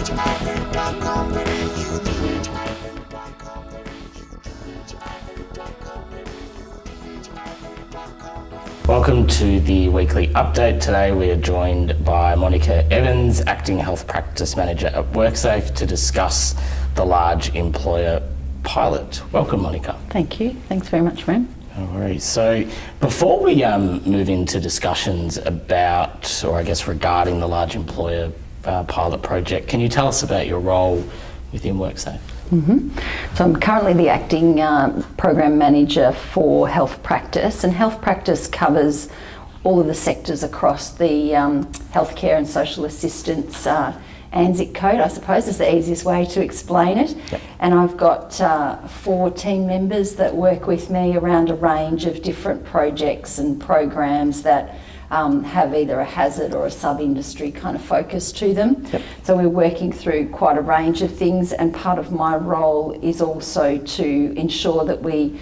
Welcome to the weekly update. Today we are joined by Monica Evans, Acting Health Practice Manager at WorkSafe, to discuss the large employer pilot. Welcome, Monica. Thank you. Thanks very much, Rem. No worries. So before we move into discussions about, or I guess regarding the large employer pilot project, can you tell us about your role within WorkSafe? So I'm currently the acting program manager for health practice, and health practice covers all of the sectors across the healthcare and social assistance ANZIC code, I suppose is the easiest way to explain it. Yep. And I've got 4 team members that work with me around a range of different projects and programs that have either a hazard or a sub-industry kind of focus to them. Yep. So we're working through quite a range of things, and part of my role is also to ensure that we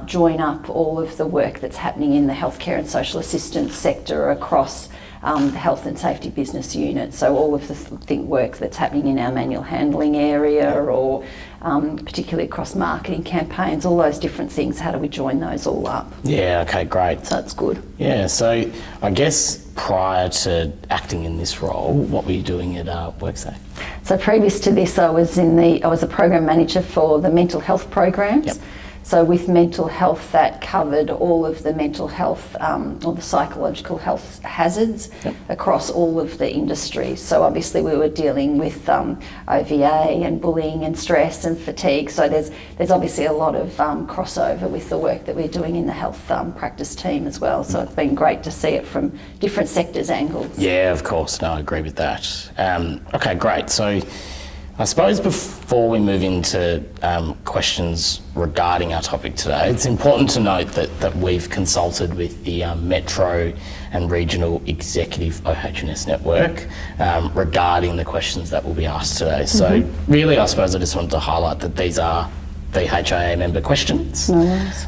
join up all of the work that's happening in the healthcare and social assistance sector across the health and safety business unit. So all of the work that's happening in our manual handling area, or particularly across marketing campaigns, all those different things, how do we join those all up? Yeah, okay, great. So that's good. Yeah, so I guess prior to acting in this role, what were you doing at WorkSafe? So previous to this, I was a program manager for the mental health programs. Yep. So with mental health, that covered all of the mental health or the psychological health hazards Yep. across all of the industries. So obviously we were dealing with OVA and bullying and stress and fatigue. So there's obviously a lot of crossover with the work that we're doing in the health practice team as well. So it's been great to see it from different sectors' angles. Yeah, of course. No, I agree with that. Okay, great. So I suppose before we move into questions regarding our topic today, it's important to note that we've consulted with the Metro and Regional Executive OH&S Network regarding the questions that will be asked today. So really, I suppose I just wanted to highlight that these are VHIA member questions. No worries.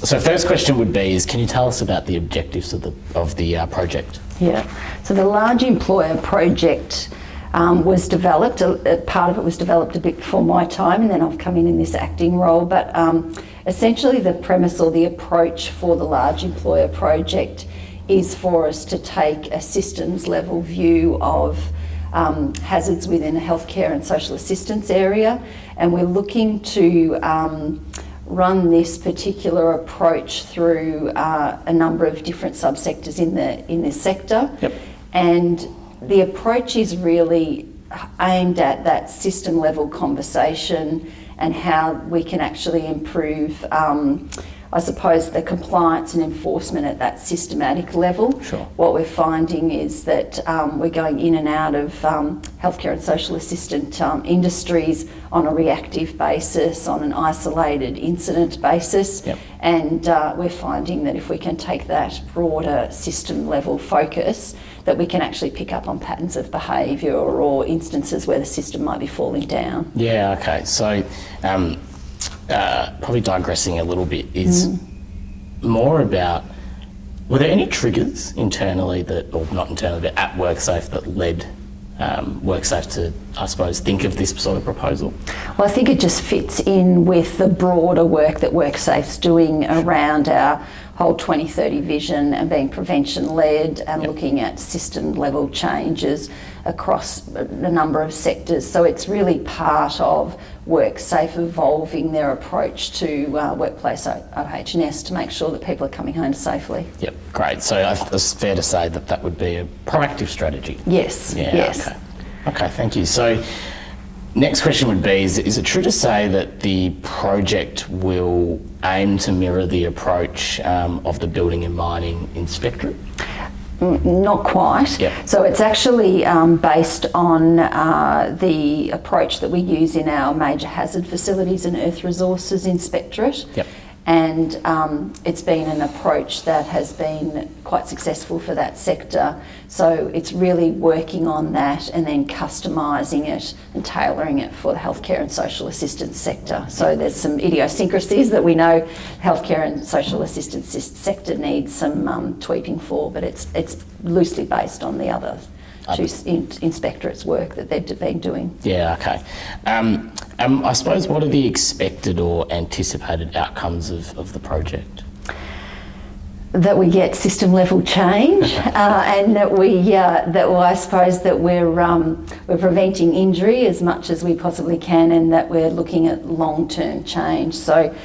So first question would be, can you tell us about the objectives of the project? Yeah, so the large employer project was developed, part of it was developed a bit before my time, and then I've come in this acting role, but essentially the premise or the approach for the large employer project is for us to take a systems level view of hazards within the healthcare and social assistance area, and we're looking to run this particular approach through a number of different subsectors in this sector. Yep. And the approach is really aimed at that system level conversation and how we can actually improve, I suppose, the compliance and enforcement at that systematic level. Sure. What we're finding is that we're going in and out of healthcare and social assistant industries on a reactive basis, on an isolated incident basis. Yep. And we're finding that if we can take that broader system level focus, that we can actually pick up on patterns of behaviour or instances where the system might be falling down. Yeah, okay. So probably digressing a little bit is more about, were there any triggers internally that, or not internally, but at WorkSafe that led WorkSafe to, I suppose, think of this sort of proposal? Well, I think it just fits in with the broader work that WorkSafe's doing around our whole 2030 vision and being prevention-led and looking at system-level changes across a number of sectors. So it's really part of WorkSafe evolving their approach to workplace OH&S to make sure that people are coming home safely. Yep, great. So it's fair to say that would be a proactive strategy? Yes, Yeah, yes. Okay, thank you. So next question would be, is it true to say that the project will aim to mirror the approach of the Building and Mining Inspectorate? Not quite. Yep. So it's actually based on the approach that we use in our major hazard facilities and earth resources inspectorate. Yep. And it's been an approach that has been quite successful for that sector. So it's really working on that and then customising it and tailoring it for the healthcare and social assistance sector. So there's some idiosyncrasies that we know healthcare and social assistance sector needs some tweaking for, but it's loosely based on the other inspectorate's work that they've been doing. Yeah, okay. I suppose, what are the expected or anticipated outcomes of the project? That we get system level change, and that I suppose that we're preventing injury as much as we possibly can, and that we're looking at long-term change. So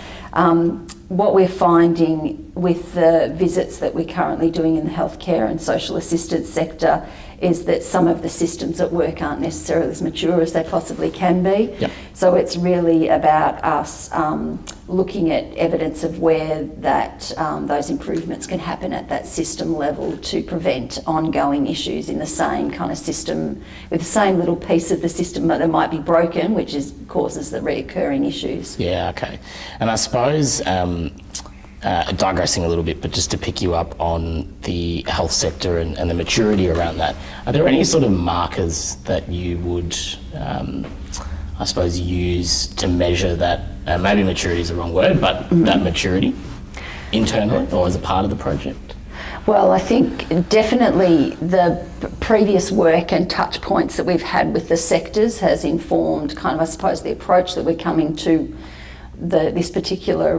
what we're finding with the visits that we're currently doing in the healthcare and social assistance sector is that some of the systems at work aren't necessarily as mature as they possibly can be. Yep. So it's really about us looking at evidence of where that those improvements can happen at that system level to prevent ongoing issues in the same kind of system, with the same little piece of the system that might be broken, which causes the reoccurring issues. Yeah, okay. And I suppose, digressing a little bit, but just to pick you up on the health sector and the maturity around that, are there any sort of markers that you would, I suppose, use to measure that, maybe maturity is the wrong word, but that maturity internally or as a part of the project? Well, I think definitely the previous work and touch points that we've had with the sectors has informed kind of, I suppose, the approach that we're coming to this particular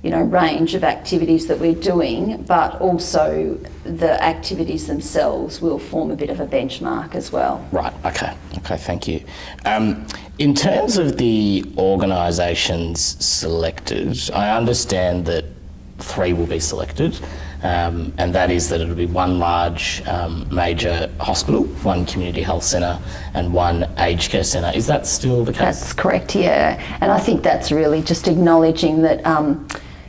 range of activities that we're doing, but also the activities themselves will form a bit of a benchmark as well. Right, okay, thank you. In terms of the organisations selected, I understand that 3 will be selected, and that is that it'll be 1 large major hospital, 1 community health centre and 1 aged care centre. Is that still the case? That's correct, yeah. And I think that's really just acknowledging that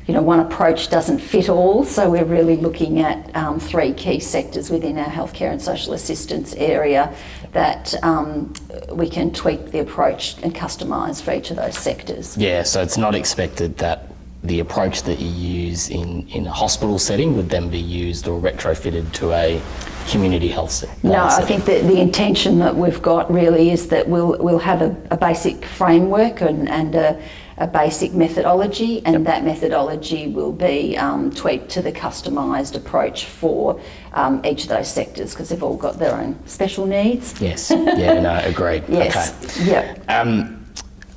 one approach doesn't fit all, so we're really looking at 3 key sectors within our healthcare and social assistance area that we can tweak the approach and customise for each of those sectors. Yeah, so it's not expected that the approach that you use in a hospital setting would then be used or retrofitted to a community health setting? No, I think that the intention that we've got really is that we'll have a basic framework and a basic methodology, and that methodology will be tweaked to the customised approach for each of those sectors, because they've all got their own special needs. Yes, yeah, no, agreed. Yes, okay. yeah.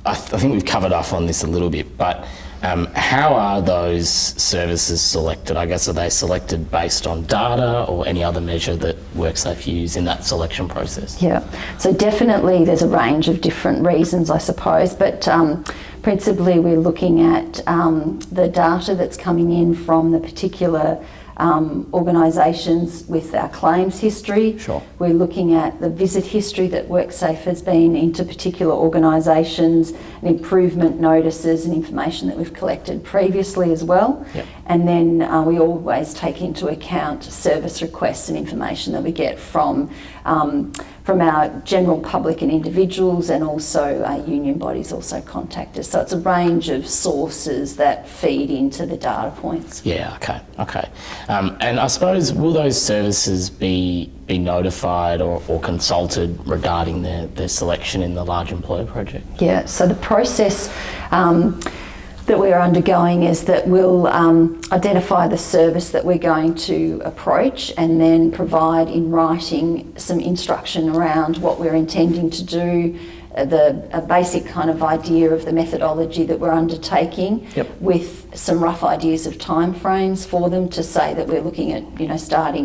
I think we've covered off on this a little bit, but how are those services selected? I guess, are they selected based on data or any other measure that WorkSafe use in that selection process? Yeah, so definitely there's a range of different reasons, I suppose, but principally we're looking at the data that's coming in from the particular organisations with our claims history. Sure. We're looking at the visit history that WorkSafe has been into particular organisations, and improvement notices and information that we've collected previously as well. Yep. And then we always take into account service requests and information that we get from our general public and individuals, and also our union bodies also contact us. So it's a range of sources that feed into the data points. Yeah, okay. And I suppose, will those services be notified or consulted regarding their selection in the large employer project? Yeah, so the process that we're undergoing is that we'll identify the service that we're going to approach, and then provide in writing some instruction around what we're intending to do, a basic kind of idea of the methodology that we're undertaking, with some rough ideas of timeframes for them, to say that we're looking at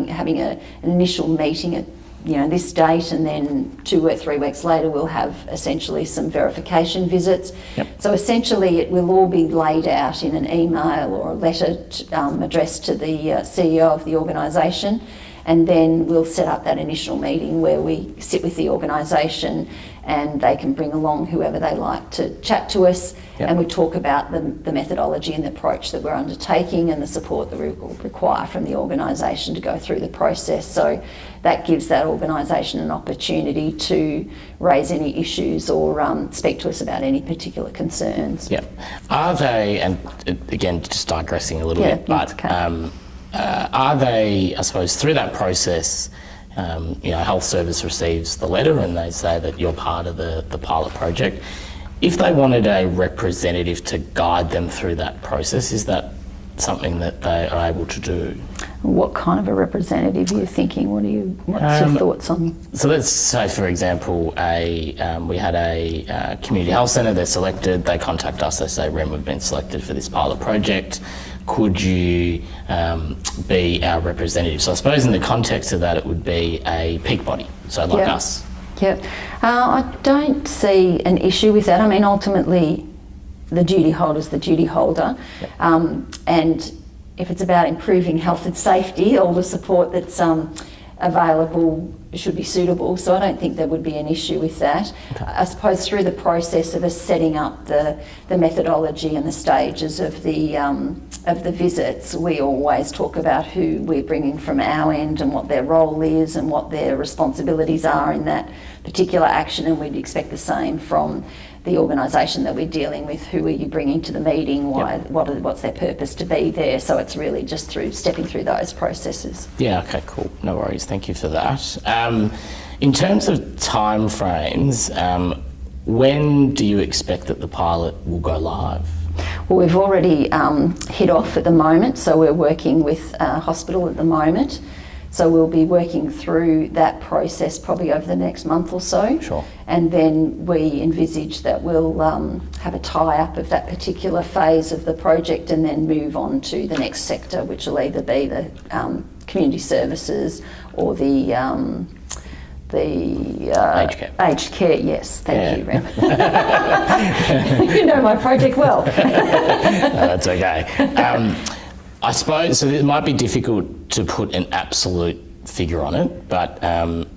having an initial meeting at this date, and then 2 or 3 weeks later we'll have essentially some verification visits. So essentially it will all be laid out in an email or a letter addressed to the CEO of the organisation, and then we'll set up that initial meeting where we sit with the organisation, and they can bring along whoever they like to chat to us, and we talk about the methodology and the approach that we're undertaking, and the support that we require from the organisation to go through the process. So that gives that organisation an opportunity to raise any issues or speak to us about any particular concerns. Are they, and again just digressing a little bit, but are they, I suppose, through that process, Health Service receives the letter and they say that you're part of the pilot project. If they wanted a representative to guide them through that process, is that something that they are able to do? What kind of a representative are you thinking? What's your thoughts on? So let's say, for example, we had a community health centre, they're selected, they contact us, they say, Rem, we've been selected for this pilot project. Could you be our representative? So I suppose in the context of that, it would be a peak body, so like us. Yeah, I don't see an issue with that. I mean, ultimately, the duty holder is the duty holder. Yep. And if it's about improving health and safety, all the support that's available should be suitable. So I don't think there would be an issue with that. Okay. I suppose through the process of us setting up the methodology and the stages of the visits, we always talk about who we're bringing from our end and what their role is and what their responsibilities are in that particular action, and we'd expect the same from the organisation that we're dealing with. Who are you bringing to the meeting? Why? Yep. What's their purpose to be there? So it's really just through stepping through those processes. Yeah, okay, cool. No worries. Thank you for that. In terms of time frames, when do you expect that the pilot will go live? Well, we've already hit off at the moment, so we're working with a hospital at the moment. So we'll be working through that process probably over the next month or so. Sure. And then we envisage that we'll have a tie-up of that particular phase of the project and then move on to the next sector, which will either be the community services or the aged care. Aged care, yes. Thank you, Rem. You know my project well. No, that's okay. I suppose, so it might be difficult to put an absolute figure on it, but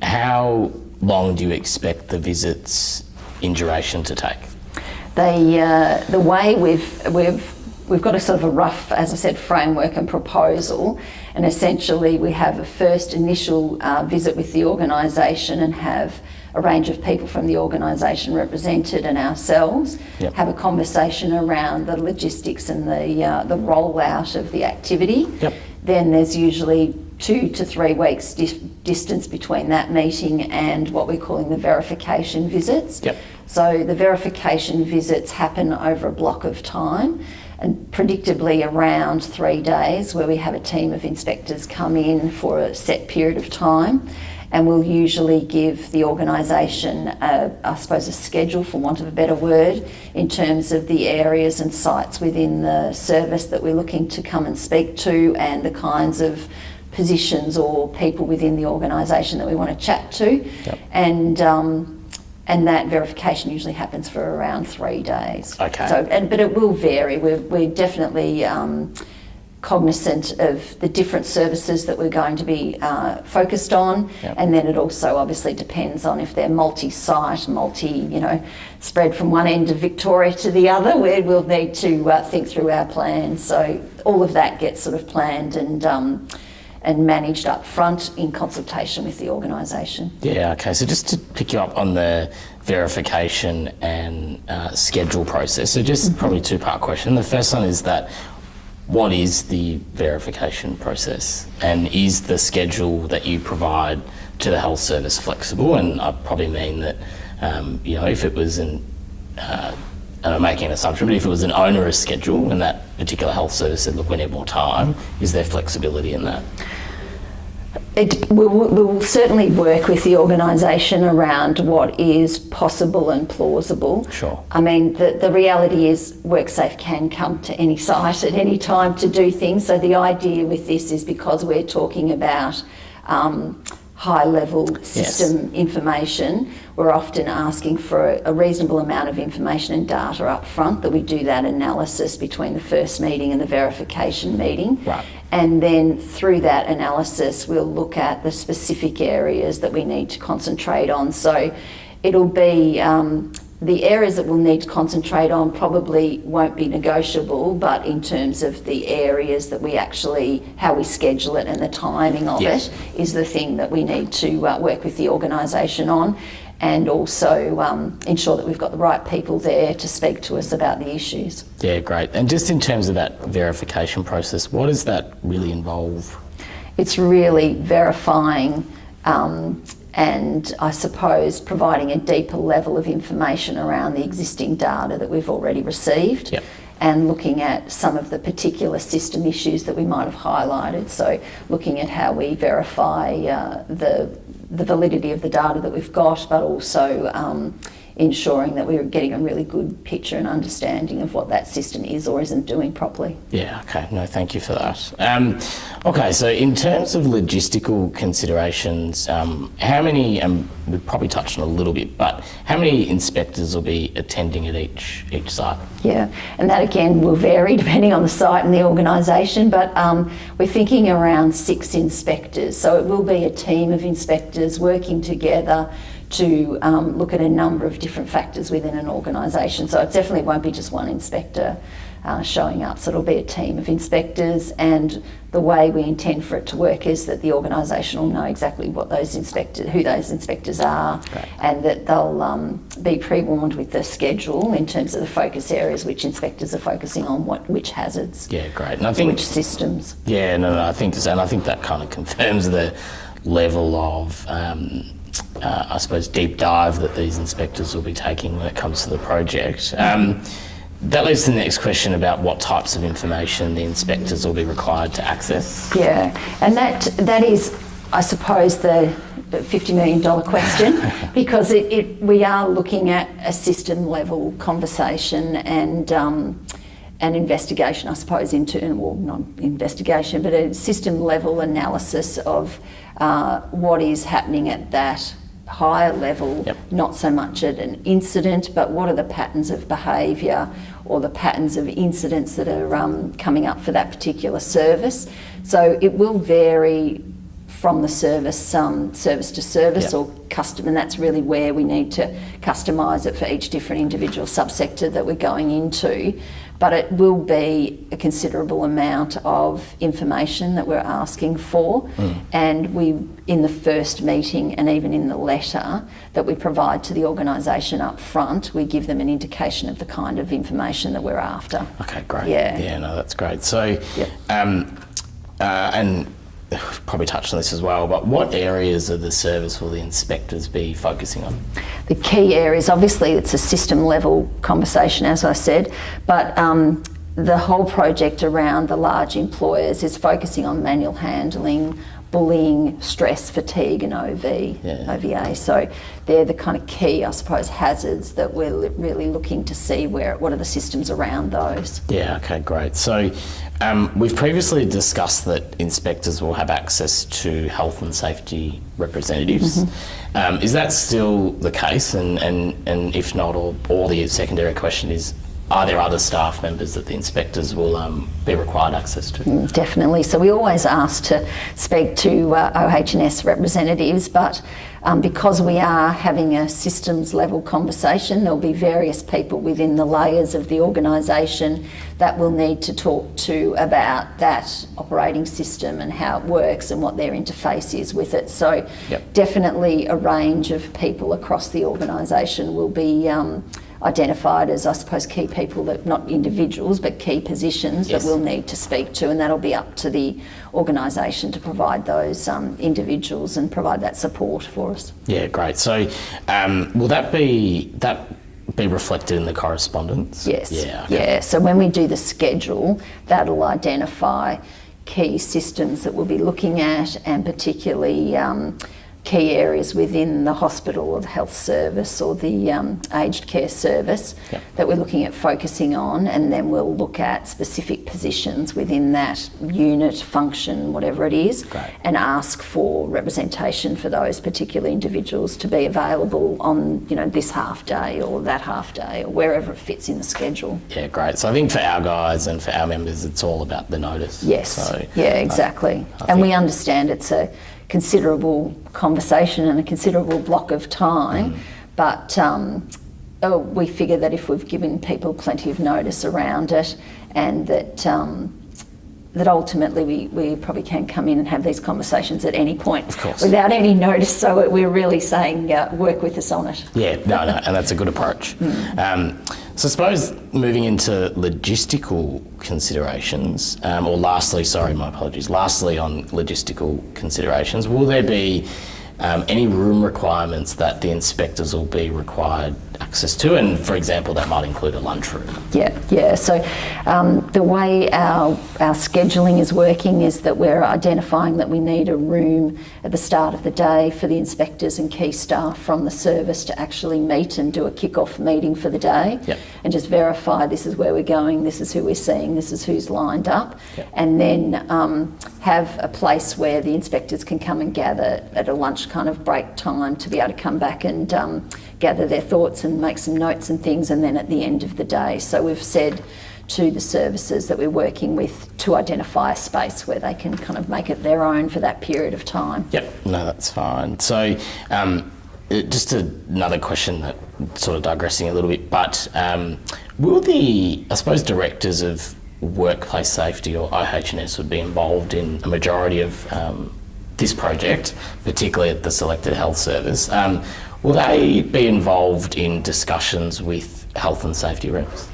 how long do you expect the visits in duration to take? The way we've got a sort of a rough, as I said, framework and proposal, and essentially we have a first initial visit with the organisation and have a range of people from the organisation represented and ourselves. Yep. Have a conversation around the logistics and the rollout of the activity. Yep. Then there's usually 2 to 3 weeks distance between that meeting and what we're calling the verification visits. Yep. So the verification visits happen over a block of time, and predictably around 3 days, where we have a team of inspectors come in for a set period of time. And we'll usually give the organisation, I suppose, a schedule, for want of a better word, in terms of the areas and sites within the service that we're looking to come and speak to, and the kinds of positions or people within the organisation that we want to chat to. Yep. And that verification usually happens for around 3 days. Okay. So, but it will vary. We're definitely cognizant of the different services that we're going to be focused on. Yep. And then it also obviously depends on if they're multi-site, spread from one end of Victoria to the other, where we'll need to think through our plans. So all of that gets sort of planned and managed up front in consultation with the organisation. Yeah, okay. So just to pick you up on the verification and schedule process, so just probably a 2-part question. The first one is that, what is the verification process, and is the schedule that you provide to the health service flexible? And I probably mean that, if it was and I'm making an assumption, but if it was an onerous schedule and that particular health service said, look, we need more time, is there flexibility in that? We will certainly work with the organisation around what is possible and plausible. Sure. I mean, the reality is WorkSafe can come to any site at any time to do things. So the idea with this is, because we're talking about high-level system information, we're often asking for a reasonable amount of information and data up front, that we do that analysis between the first meeting and the verification meeting. Right. And then through that analysis, we'll look at the specific areas that we need to concentrate on. So it'll be the areas that we'll need to concentrate on probably won't be negotiable, but in terms of the areas that we actually, how we schedule it and the timing of it, is the thing that we need to work with the organisation on, and also ensure that we've got the right people there to speak to us about the issues. Yeah, great. And just in terms of that verification process, what does that really involve? It's really verifying and I suppose providing a deeper level of information around the existing data that we've already received. Yep. and looking at some of the particular system issues that we might have highlighted. So looking at how we verify the validity of the data that we've got, but also ensuring that we're getting a really good picture and understanding of what that system is or isn't doing properly. Yeah, okay. No, thank you for that. Okay, so in terms of logistical considerations, how many, and we've probably touched on a little bit, but how many inspectors will be attending at each site? Yeah, and that again will vary depending on the site and the organisation, but we're thinking around 6 inspectors. So it will be a team of inspectors working together to look at a number of different factors within an organisation. So it definitely won't be just one inspector showing up. So it'll be a team of inspectors, and the way we intend for it to work is that the organisation will know exactly what those who those inspectors are, Great. and that they'll be pre-warned with the schedule in terms of the focus areas, which inspectors are focusing on, which hazards, Yeah, great. And I think which systems. Yeah, no, I think that kind of confirms the level of, I suppose, deep dive that these inspectors will be taking when it comes to the project. That leads to the next question about what types of information the inspectors will be required to access. Yeah, and that is, I suppose, the $50 million question, because we are looking at a system level conversation and an investigation, I suppose, well, not investigation, but a system level analysis of what is happening at that higher level, Yep. not so much at an incident, but what are the patterns of behaviour or the patterns of incidents that are coming up for that particular service. So it will vary from the service to service, Yep. or custom, and that's really where we need to customise it for each different individual subsector that we're going into. But it will be a considerable amount of information that we're asking for, and we, in the first meeting and even in the letter that we provide to the organisation up front, we give them an indication of the kind of information that we're after. Okay, great. Yeah. Yeah, no, that's great. So, Yep. and we've probably touched on this as well, but what areas of the service will the inspectors be focusing on? The key areas, obviously it's a system level conversation, as I said, but the whole project around the large employers is focusing on manual handling, bullying, stress, fatigue and OVA. So they're the kind of key, I suppose, hazards that we're really looking to see what are the systems around those. Yeah, okay, great. So we've previously discussed that inspectors will have access to health and safety representatives. Is that still the case? And if not, or the secondary question is, are there other staff members that the inspectors will be required access to? Definitely. So we always ask to speak to OH&S representatives, but because we are having a systems level conversation, there'll be various people within the layers of the organisation that will need to talk to about that operating system and how it works and what their interface is with it. So Yep. definitely a range of people across the organisation will be identified as, I suppose, key people, that not individuals, but key positions Yes. that we'll need to speak to, and that'll be up to the organisation to provide those individuals and provide that support for us. Yeah, great. So will that be reflected in the correspondence? Yes. Yeah. Okay. Yeah. So when we do the schedule, that'll identify key systems that we'll be looking at, and particularly key areas within the hospital or the health service or the aged care service Yep. that we're looking at focusing on, and then we'll look at specific positions within that unit, function, whatever it is, Great. and ask for representation for those particular individuals to be available on, this half day or that half day or wherever it fits in the schedule. Yeah, great. So I think for our guys and for our members, it's all about the notice. Yes, So, yeah, exactly. I And we think- understand it's a considerable conversation and a considerable block of time, but we figure that if we've given people plenty of notice around it, and that ultimately we probably can come in and have these conversations at any point Of course. without any notice, so we're really saying work with us on it. Yeah, no, and that's a good approach. So I suppose moving into logistical considerations, lastly on logistical considerations, will there be any room requirements that the inspectors will be required access to, and for example that might include a lunchroom. Yeah. So the way our scheduling is working is that we're identifying that we need a room at the start of the day for the inspectors and key staff from the service to actually meet and do a kick-off meeting for the day. Yep. And just verify this is where we're going, this is who we're seeing, this is who's lined up. Yep. And then have a place where the inspectors can come and gather at a lunch kind of break time to be able to come back and gather their thoughts and make some notes and things, and then at the end of the day. So we've said to the services that we're working with to identify a space where they can kind of make it their own for that period of time. Yep, no, that's fine. So just another question that sort of digressing a little bit, but will the, I suppose, directors of workplace safety or OH&S would be involved in a majority of this project, particularly at the selected health service? Will they be involved in discussions with health and safety reps?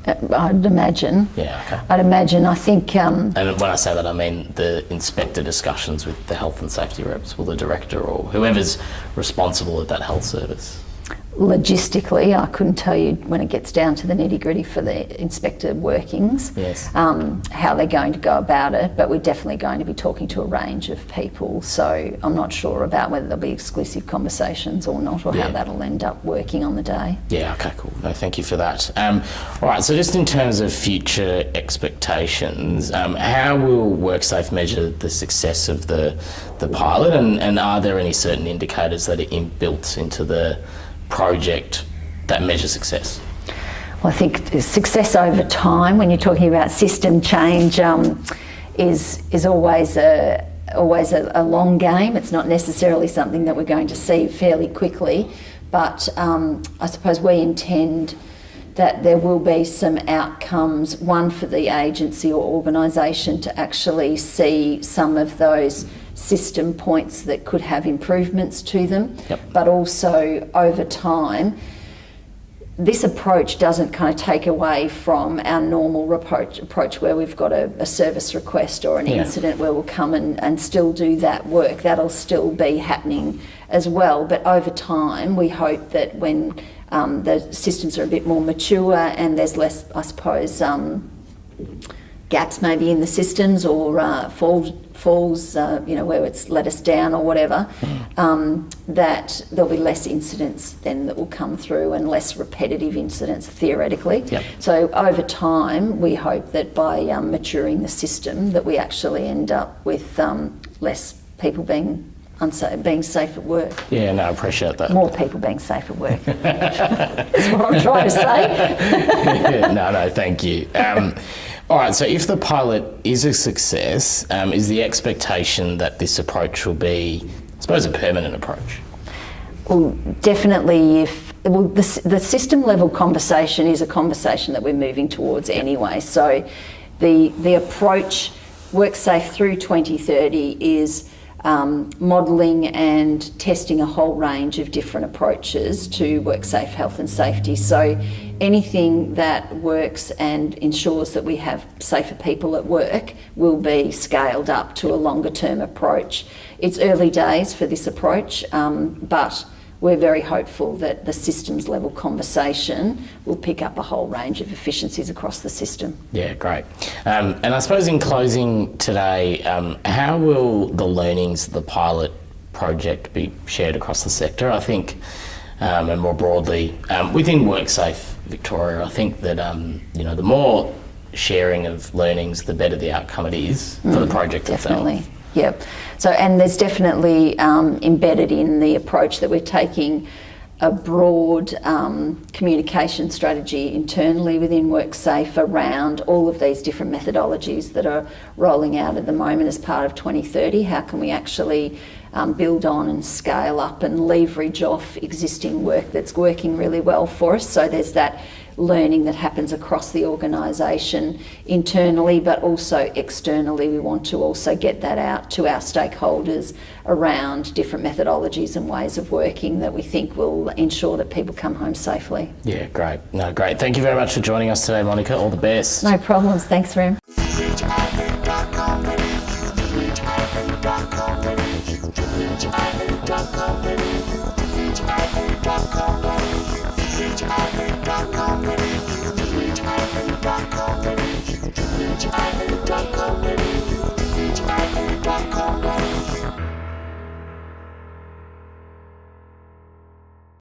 I'd imagine. Yeah, okay. I'd imagine. I think... and when I say that, I mean the inspector discussions with the health and safety reps. Will the director or whoever's responsible at that health service? Logistically, I couldn't tell you when it gets down to the nitty-gritty for the inspector workings, yes, how they're going to go about it, but we're definitely going to be talking to a range of people, so I'm not sure about whether there'll be exclusive conversations or not, or how that'll end up working on the day. Yeah, okay, cool. No, thank you for that. All right, so just in terms of future expectations, how will WorkSafe measure the success of the pilot, and are there any certain indicators that are inbuilt into the project that measure success? Well, I think success over time, when you're talking about system change, is always a long game. It's not necessarily something that we're going to see fairly quickly, but I suppose we intend that there will be some outcomes, one for the agency or organisation to actually see some of those system points that could have improvements to them, but also over time. This approach doesn't kind of take away from our normal approach where we've got a service request or an incident where we'll come and still do that work. That'll still be happening as well, but over time we hope that when the systems are a bit more mature and there's less, I suppose, gaps maybe in the systems or falls, where it's let us down or whatever, that there'll be less incidents then that will come through and less repetitive incidents theoretically. So over time, we hope that by maturing the system that we actually end up with less people being safe at work. Yeah, no, I appreciate that. More people being safe at work. That's what I'm trying to say. No, thank you. All right, so if the pilot is a success, is the expectation that this approach will be, I suppose, a permanent approach? Well, definitely the system level conversation is a conversation that we're moving towards anyway. So the approach, WorkSafe through 2030, is modelling and testing a whole range of different approaches to WorkSafe health and safety. So anything that works and ensures that we have safer people at work will be scaled up to a longer term approach. It's early days for this approach, but we're very hopeful that the systems level conversation will pick up a whole range of efficiencies across the system. Yeah, great. And I suppose in closing today, how will the learnings of the pilot project be shared across the sector? I think, and more broadly, within WorkSafe Victoria, I think that the more sharing of learnings, the better the outcome it is for the project itself. Definitely. Yep. So, and there's definitely embedded in the approach that we're taking a broad communication strategy internally within WorkSafe around all of these different methodologies that are rolling out at the moment as part of 2030. How can we actually build on and scale up and leverage off existing work that's working really well for us? So there's that learning that happens across the organisation internally, but also externally. We want to also get that out to our stakeholders around different methodologies and ways of working that we think will ensure that people come home safely. Yeah, great. No, great. Thank you very much for joining us today, Monica. All the best. No problems. Thanks, Rem. VHIA. you.